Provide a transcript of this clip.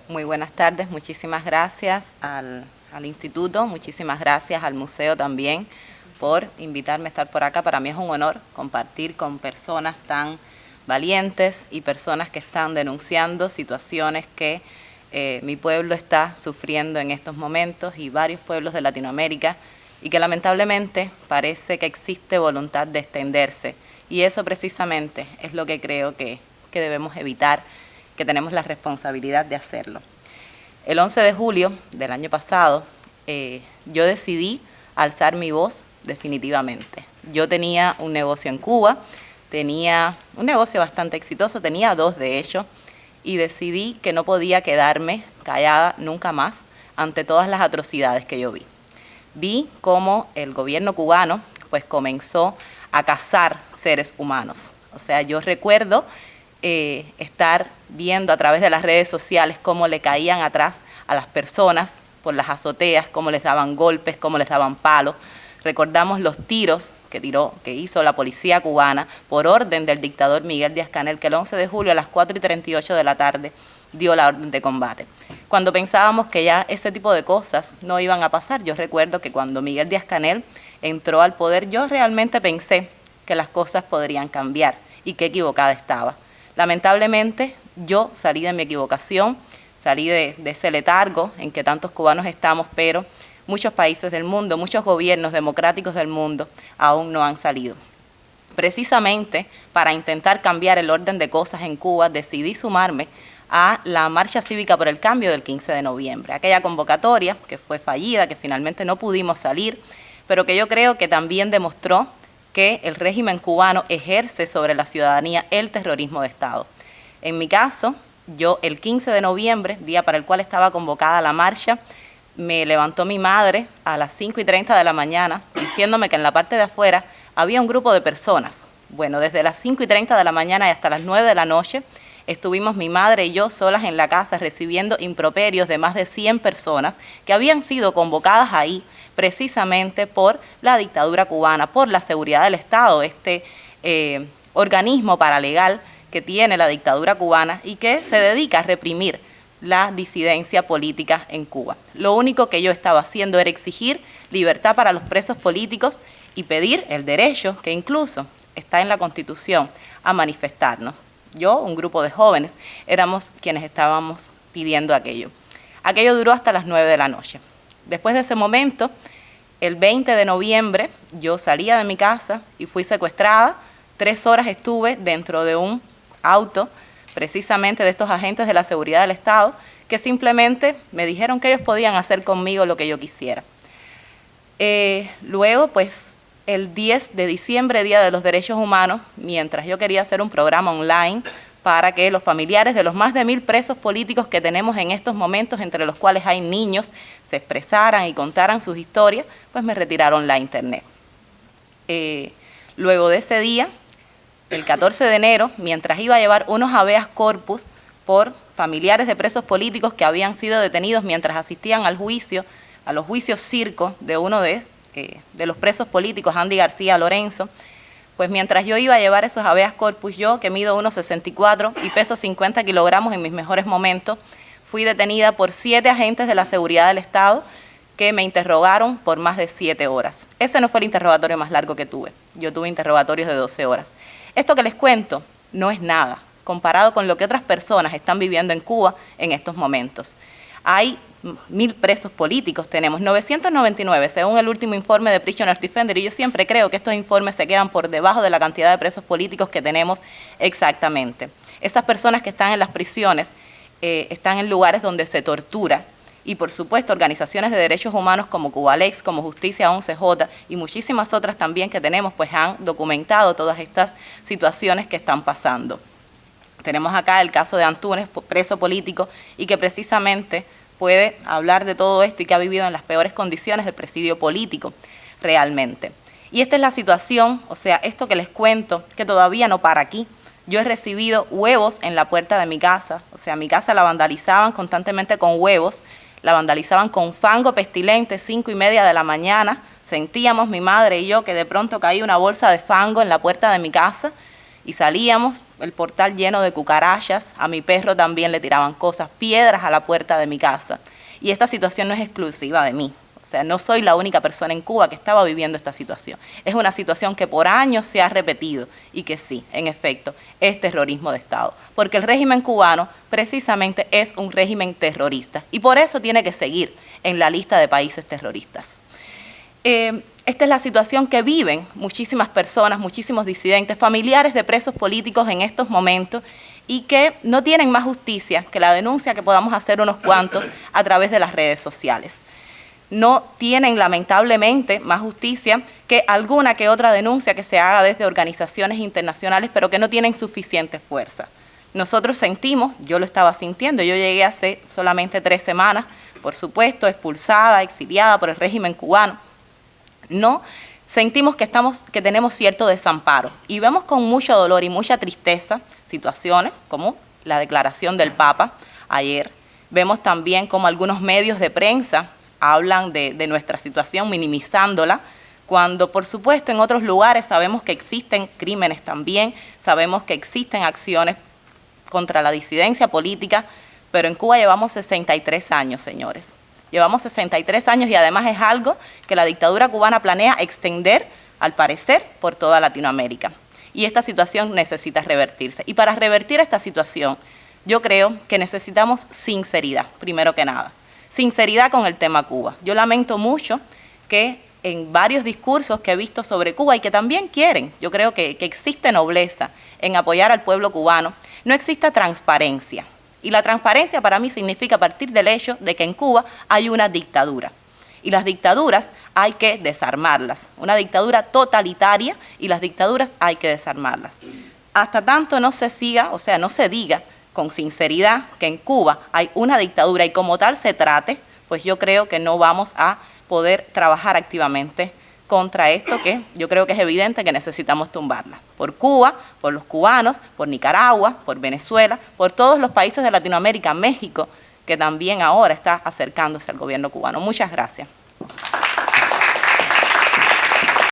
Muy buenas tardes, muchísimas gracias al instituto, muchísimas gracias al museo también por invitarme a estar por acá. Para mí es un honor compartir con personas tan valientes y personas que están denunciando situaciones que mi pueblo está sufriendo en estos momentos y varios pueblos de Latinoamérica, y que lamentablemente parece que existe voluntad de extenderse, y eso precisamente es lo que creo que debemos evitar, que tenemos la responsabilidad de hacerlo. El 11 de julio del año pasado yo decidí alzar mi voz definitivamente. Yo tenía un negocio en Cuba, tenía un negocio bastante exitoso, tenía 2 de ellos, y decidí que no podía quedarme callada nunca más ante todas las atrocidades que yo vi. Vi cómo el gobierno cubano pues comenzó a cazar seres humanos. O sea, yo recuerdo estar viendo a través de las redes sociales cómo le caían atrás a las personas por las azoteas, cómo les daban golpes, cómo les daban palos. Recordamos los tiros que hizo la policía cubana por orden del dictador Miguel Díaz-Canel, que el 11 de julio a las 4:38 de la tarde dio la orden de combate. Cuando pensábamos que ya ese tipo de cosas no iban a pasar, yo recuerdo que cuando Miguel Díaz-Canel entró al poder, yo realmente pensé que las cosas podrían cambiar y qué equivocada estaba. Lamentablemente, yo salí de mi equivocación, salí de ese letargo en que tantos cubanos estamos, pero muchos países del mundo, muchos gobiernos democráticos del mundo aún no han salido. Precisamente para intentar cambiar el orden de cosas en Cuba, decidí sumarme a la Marcha Cívica por el Cambio del 15 de noviembre, aquella convocatoria que fue fallida, que finalmente no pudimos salir, pero que yo creo que también demostró que el régimen cubano ejerce sobre la ciudadanía el terrorismo de Estado. En mi caso, yo el 15 de noviembre, día para el cual estaba convocada la marcha, me levantó mi madre a las 5:30 de la mañana diciéndome que en la parte de afuera había un grupo de personas. Bueno, desde las 5:30 de la mañana y hasta las 9 de la noche estuvimos mi madre y yo solas en la casa recibiendo improperios de más de 100 personas que habían sido convocadas ahí precisamente por la dictadura cubana, por la seguridad del Estado, este organismo paralegal que tiene la dictadura cubana y que se dedica a reprimir la disidencia política en Cuba. Lo único que yo estaba haciendo era exigir libertad para los presos políticos y pedir el derecho, que incluso está en la Constitución, a manifestarnos. Yo, un grupo de jóvenes, éramos quienes estábamos pidiendo aquello. Aquello duró hasta las 9 de la noche. Después de ese momento, el 20 de noviembre, yo salía de mi casa y fui secuestrada. 3 horas estuve dentro de un auto, precisamente de estos agentes de la seguridad del Estado, que simplemente me dijeron que ellos podían hacer conmigo lo que yo quisiera. Luego, pues, el 10 de diciembre, Día de los Derechos Humanos, mientras yo quería hacer un programa online para que los familiares de los más de 1000 presos políticos que tenemos en estos momentos, entre los cuales hay niños, se expresaran y contaran sus historias, pues me retiraron la internet. Luego de ese día, el 14 de enero, mientras iba a llevar unos habeas corpus por familiares de presos políticos que habían sido detenidos mientras asistían al juicio, a los juicios circo de uno de los presos políticos, Andy García Lorenzo, pues mientras yo iba a llevar esos habeas corpus, yo que mido 1,64 y peso 50 kilogramos en mis mejores momentos, fui detenida por 7 agentes de la seguridad del Estado que me interrogaron por más de 7 horas. Ese no fue el interrogatorio más largo que tuve. Yo tuve interrogatorios de 12 horas. Esto que les cuento no es nada comparado con lo que otras personas están viviendo en Cuba en estos momentos. Hay 1000 presos políticos, tenemos 999 según el último informe de Prisoners Defender, y yo siempre creo que estos informes se quedan por debajo de la cantidad de presos políticos que tenemos exactamente. Esas personas que están en las prisiones están en lugares donde se tortura, y por supuesto organizaciones de derechos humanos como Cubalex, como Justicia 11J y muchísimas otras también que tenemos, pues han documentado todas estas situaciones que están pasando. Tenemos acá el caso de Antúnez, preso político, y que precisamente puede hablar de todo esto y que ha vivido en las peores condiciones del presidio político realmente. Y esta es la situación, o sea, esto que les cuento, que todavía no para aquí. Yo he recibido huevos en la puerta de mi casa, o sea, mi casa la vandalizaban constantemente con huevos, la vandalizaban con fango pestilente, 5:30 de la mañana, sentíamos mi madre y yo que de pronto caía una bolsa de fango en la puerta de mi casa, y salíamos, el portal lleno de cucarachas, a mi perro también le tiraban cosas, piedras a la puerta de mi casa. Y esta situación no es exclusiva de mí. O sea, no soy la única persona en Cuba que estaba viviendo esta situación. Es una situación que por años se ha repetido y que sí, en efecto, es terrorismo de Estado. Porque el régimen cubano precisamente es un régimen terrorista y por eso tiene que seguir en la lista de países terroristas. Esta es la situación que viven muchísimas personas, muchísimos disidentes, familiares de presos políticos en estos momentos y que no tienen más justicia que la denuncia que podamos hacer unos cuantos a través de las redes sociales. No tienen lamentablemente más justicia que alguna que otra denuncia que se haga desde organizaciones internacionales, pero que no tienen suficiente fuerza. Nosotros sentimos, yo lo estaba sintiendo, yo llegué hace solamente 3 semanas, por supuesto, expulsada, exiliada por el régimen cubano. No, sentimos que tenemos cierto desamparo y vemos con mucho dolor y mucha tristeza situaciones como la declaración del Papa ayer. Vemos también como algunos medios de prensa hablan de nuestra situación minimizándola, cuando por supuesto en otros lugares sabemos que existen crímenes también, sabemos que existen acciones contra la disidencia política, pero en Cuba llevamos 63 años, señores. Llevamos 63 años y además es algo que la dictadura cubana planea extender, al parecer, por toda Latinoamérica. Y esta situación necesita revertirse. Y para revertir esta situación, yo creo que necesitamos sinceridad, primero que nada. Sinceridad con el tema Cuba. Yo lamento mucho que en varios discursos que he visto sobre Cuba y que también quieren, yo creo que existe nobleza en apoyar al pueblo cubano, no exista transparencia. Y la transparencia para mí significa partir del hecho de que en Cuba hay una dictadura. Y las dictaduras hay que desarmarlas. Una dictadura totalitaria y las dictaduras hay que desarmarlas. Hasta tanto no se siga, o sea, no se diga con sinceridad que en Cuba hay una dictadura y como tal se trate, pues yo creo que no vamos a poder trabajar activamente contra esto que yo creo que es evidente que necesitamos tumbarla. Por Cuba, por los cubanos, por Nicaragua, por Venezuela, por todos los países de Latinoamérica, México, que también ahora está acercándose al gobierno cubano. Muchas gracias.